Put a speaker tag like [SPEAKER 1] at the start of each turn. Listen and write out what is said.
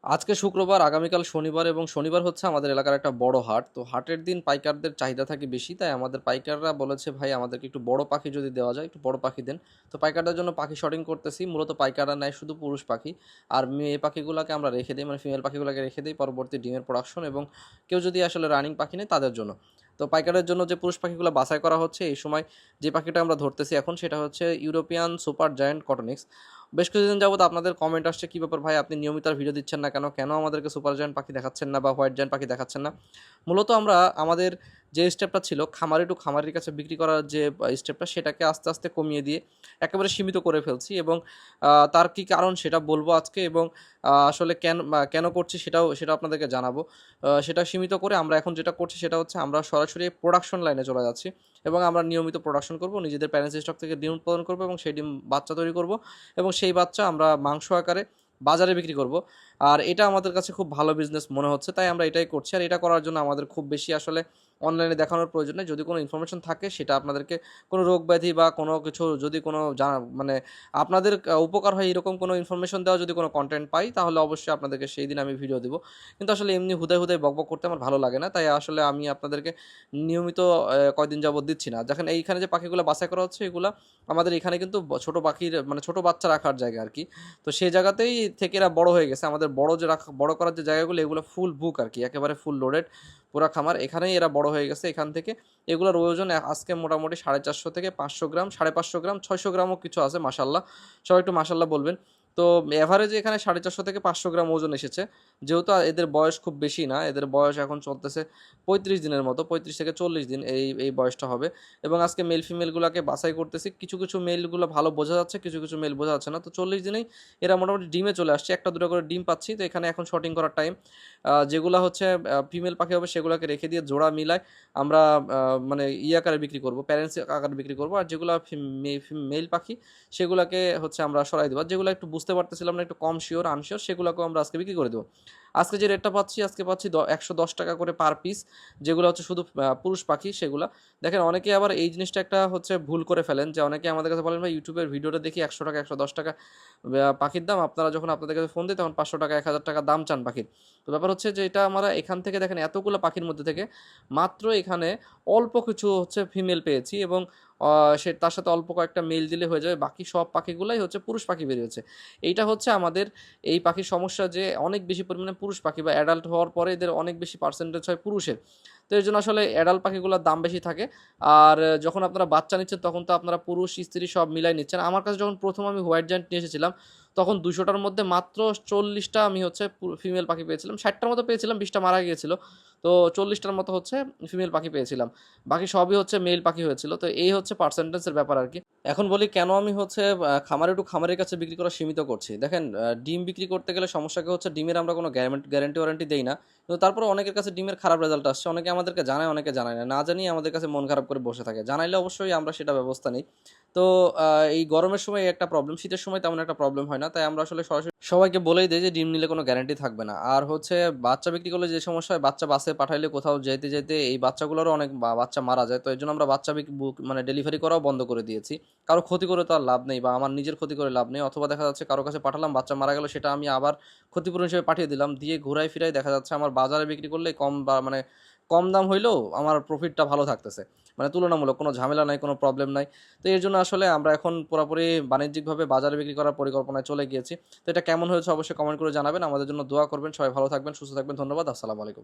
[SPEAKER 1] আজকে শুক্রবার, আগামীকাল শনিবার এবং শনিবার হচ্ছে আমাদের এলাকার একটা বড় হাট। তো হাটের দিন পাইকারদের চাহিদা থাকে বেশি। তাই আমাদের পাইকাররা বলেছে, "ভাই আমাদেরকে একটু বড় পাখি যদি দেওয়া যায়, একটু বড় পাখি দেন।" তো পাইকারদের জন্য পাখি শর্টিং করতেছি। মূলত পাইকাররা নেয় শুধু পুরুষ পাখি। আর মেয়ে পাখিগুলাকে আমরা রেখে দেই, মানে ফিমেল পাখিগুলাকে রেখে দেই পরবর্তী ডিমের প্রোডাকশন এবং কেউ যদি আসলে রানিং পাখি নেয় তাদের জন্য। তো পাইকারের জন্য যে পুরুষ পাখিগুলো বাছাই করা হচ্ছে, এই সময় যে পাখিটা আমরা ধরতেছি এখন সেটা হচ্ছে ইউরোপিয়ান সুপার জায়ান্ট কটনিক্স। বেশ কিছুদিন যাবত আপনাদের কমেন্ট আসছে, "কি ব্যাপার ভাই, আপনি নিয়মিত আর ভিডিও দিচ্ছেন না কেন? কেন আমাদেরকে সুপার জায়ান্ট পাখি দেখাচ্ছেন না বা হোয়াইট জায়ান্ট পাখি দেখাচ্ছেন না?" মূলত আমরা আমাদের যে স্টেপটা ছিল খামারি টু খামারির কাছে বিক্রি করার যে স্টেপটা, সেটাকে আস্তে, আস্তে কমিয়ে দিয়ে একেবারে সীমিত করে ফেলছি এবং তার কি কারণ সেটা বলবো আজকে এবং আসলে কেন করছি সেটাও আপনাদেরকে জানাবো। সেটা সীমিত করে আমরা এখন যেটা করছি সেটা হচ্ছে আমরা সরাসরি প্রোডাকশন লাইনে চলে যাচ্ছি এবং আমরা নিয়মিত প্রোডাকশন করব। নিজেদের প্যারেন্টস স্টক থেকে ডিম উৎপাদন করব এবং সেই ডিম বাচ্চা তৈরি করব এবং সেই বাচ্চা আমরা মাংস আকারে বাজারে বিক্রি করব। আর এটা আমাদের কাছে খুব ভালো বিজনেস মনে হচ্ছে, তাই আমরা এটাই করছি। আর এটা করার জন্য আমাদের খুব বেশি আসলে অনলাইনে দেখানোর প্রয়োজন নেই। যদি কোনো ইনফরমেশন থাকে সেটা আপনাদেরকে, কোনো রোগ ব্যাধি বা কোনো কিছু যদি কোনো জানা মানে আপনাদের উপকার হয় এরকম কোনো ইনফরমেশন দেওয়া যদি কোনো কনটেন্ট পাই, তাহলে অবশ্যই আপনাদেরকে সেই দিন আমি ভিডিও দিব। কিন্তু আসলে এমনি হুদায়, হুদায় বকবক করতে আমার ভালো লাগে না। তাই আসলে আমি আপনাদেরকে নিয়মিত কয়দিন যাবত দিচ্ছি না। দেখেন এইখানে যে পাখিগুলা বাছাই করা হচ্ছে, এগুলা আমাদের এখানে কিন্তু ছোট পাখির মানে ছোট বাচ্চা রাখার জায়গা আরকি। তো সেই জায়গাতেই থেকে এরা বড় হয়ে গেছে। আমাদের বড় করার যে জায়গাগুলো, এগুলো ফুল বুক আরকি। একেবারে ফুল লোডেড পুরা খামার। এখানেই এরা বড় হয়ে গেছে। এখান থেকে এগুলোর ওজন আজকে মোটামুটি 450 থেকে 500 গ্রাম, 550 গ্রাম, 600 গ্রামও কিছু আছে মাশাআল্লাহ। সবাই একটু মাশাআল্লাহ বলবেন। তো এভারেজে এখানে 450 থেকে 500 গ্রাম ওজন এসেছে। যেহেতু এদের বয়স খুব বেশি না। এদের বয়স এখন চলতেছে 35 দিনের মতো। 35 থেকে 40 দিন এই বয়সটা হবে। এবং আজকে মেল ফিমেলগুলাকে বাছাই করতেছি। কিছু, কিছু মেলগুলো ভালো বোঝা যাচ্ছে, কিছু, কিছু মেল বোঝা যাচ্ছে না। তো 40 দিনেই এরা মোটামুটি ডিমে চলে আসছে। ১ টা ২ টা করে ডিম পাচ্ছি। তো এখানে এখন শর্টিং করার টাইম। যেগুলা হচ্ছে ফিমেল পাখি হবে সেগুলাকে রেখে দিয়ে জোড়া মিলায় আমরা আ মানে আকারে বিক্রি করব, প্যারেন্টস আকারে বিক্রি করব। আর যেগুলা মেল পাখি সেগুলাকে হচ্ছে আমরা সরাই দেব। আর যেগুলা একটু বুঝতে পারতেছিলাম না, একটু কম শিওর, আনশিওর, সেগুলাকেও আমরা আজকে বিক্রি করে দেব। আজকে যে রেটটা পাচ্ছি, আজকে পাচ্ছি ৳১১০ করে পার পিস। যেগুলো হচ্ছে শুধু পুরুষ পাখি সেগুলা। দেখেন অনেকে আবার এই জিনিসটা একটা হচ্ছে ভুল করে ফেলেন যে অনেকে আমাদের কাছে বলেন, "ভাই ইউটিউবের ভিডিওটা দেখি ৳১০০, ৳১১০ পাখির দাম। আপনারা যখন আপনাদের কাছে ফোন দেই তখন ৳৫০০, ৳১,০০০ দাম চান পাখির।" তো ব্যাপার হচ্ছে যে এটা আমরা এখান থেকে দেখেন এতগুলো পাখির মধ্যে থেকে মাত্র এখানে অল্প কিছু হচ্ছে ফিমেল পেয়েছি এবং আ তার সাথে অল্প কয়েকটা মেল দিলে হয়ে যাবে। বাকি সব পাখিগুলাই হচ্ছে পুরুষ পাখি বেরিয়েছে। এইটা হচ্ছে আমাদের এই পাখির সমস্যা যে অনেক বেশি পরিমাণে পুরুষ পাখি বা অ্যাডাল্ট হওয়ার পরে এদের অনেক বেশি পার্সেন্টেজ হয় পুরুষের। তো এর জন্য আসলে অ্যাডাল্ট পাখিগুলোর দাম বেশি থাকে। আর যখন আপনারা বাচ্চা নিচ্ছেন তখন তো আপনারা পুরুষ স্ত্রী সব মিলাই নিচ্ছেন। আমার কাছে যখন ১ম আমি হোয়াইট জায়ান্ট নিয়ে এসেছিলাম তখন ২০০ টার মধ্যে মাত্র ৪০ টা আমি হচ্ছে ফিমেল পাখি পেয়েছিলাম। ৬০ টার মতো পেয়েছিলাম, ২০ টা মারা গিয়েছিল। তো ৪০ টার মতো হচ্ছে ফিমেল পাখি পেয়েছিলাম। বাকি সবই হচ্ছে মেল পাখি হয়েছিল। তো এই হচ্ছে পার্সেন্টেজ এর ব্যাপার আরকি। এখন বলি কেন আমি হচ্ছে খামারি টু খামারের কাছে বিক্রি করা সীমিত করছি। দেখেন ডিম বিক্রি করতে গেলে সমস্যা কি হচ্ছে, ডিমের আমরা কোনো গ্যারান্টি ওয়ারান্টি দেই না। কিন্তু তারপরেও অনেকের কাছে ডিমের খারাপ রেজাল্ট আসছে। অনেকে আমাদেরকে জানায়, অনেকে জানায় না। না জানিয়ে আমাদের কাছে মন খারাপ করে বসে থাকে। জানাইলে অবশ্যই আমরা সেটা ব্যবস্থা নেই। তো এই গরমের সময় একটা প্রবলেম, শীতের সময় তেমন একটা প্রবলেম হয় না। তাই আমরা আসলে সরাসরি সবাইকে বলেই দেই যে ডিম নিলে কোনো গ্যারান্টি থাকবে না। আর হচ্ছে বাচ্চা বিক্রি করলে যে সমস্যা হয়, বাচ্চা বাসে পাঠাইলে কোথাও যেতে, যেতে এই বাচ্চাগুলোরও অনেক বাচ্চা মারা যায়। তো এজন্য আমরা বাচ্চা মানে ডেলিভারি করাও বন্ধ করে দিয়েছি। কারো ক্ষতি করে তো আর লাভ নেই বা আমার নিজের ক্ষতি করে লাভ নেই। অথবা দেখা যাচ্ছে কারো কাছে পাঠালাম, বাচ্চা মারা গেল, সেটা আমি আবার ক্ষতিপূরণ হিসেবে পাঠিয়ে দিলাম। দিয়ে ঘুরায় ফিরায় দেখা যাচ্ছে আমার বাজারে বিক্রি করলে মানে কম দাম হইলেও আমার প্রফিটটা ভালো থাকতেছে। মানে তুলনামূলক কোনো ঝামেলা নাই, কোনো প্রবলেম নাই। তো এর জন্য আসলে আমরা এখন পুরাপুরি বাণিজ্যিকভাবে বাজারে বিক্রি করার পরিকল্পনায় চলে গিয়েছি। তো এটা কেমন হয়েছে অবশ্যই কমেন্ট করে জানাবেন। আমাদের জন্য দোয়া করবেন। সবাই ভালো থাকবেন, সুস্থ থাকবেন। ধন্যবাদ। আসসালামু আলাইকুম।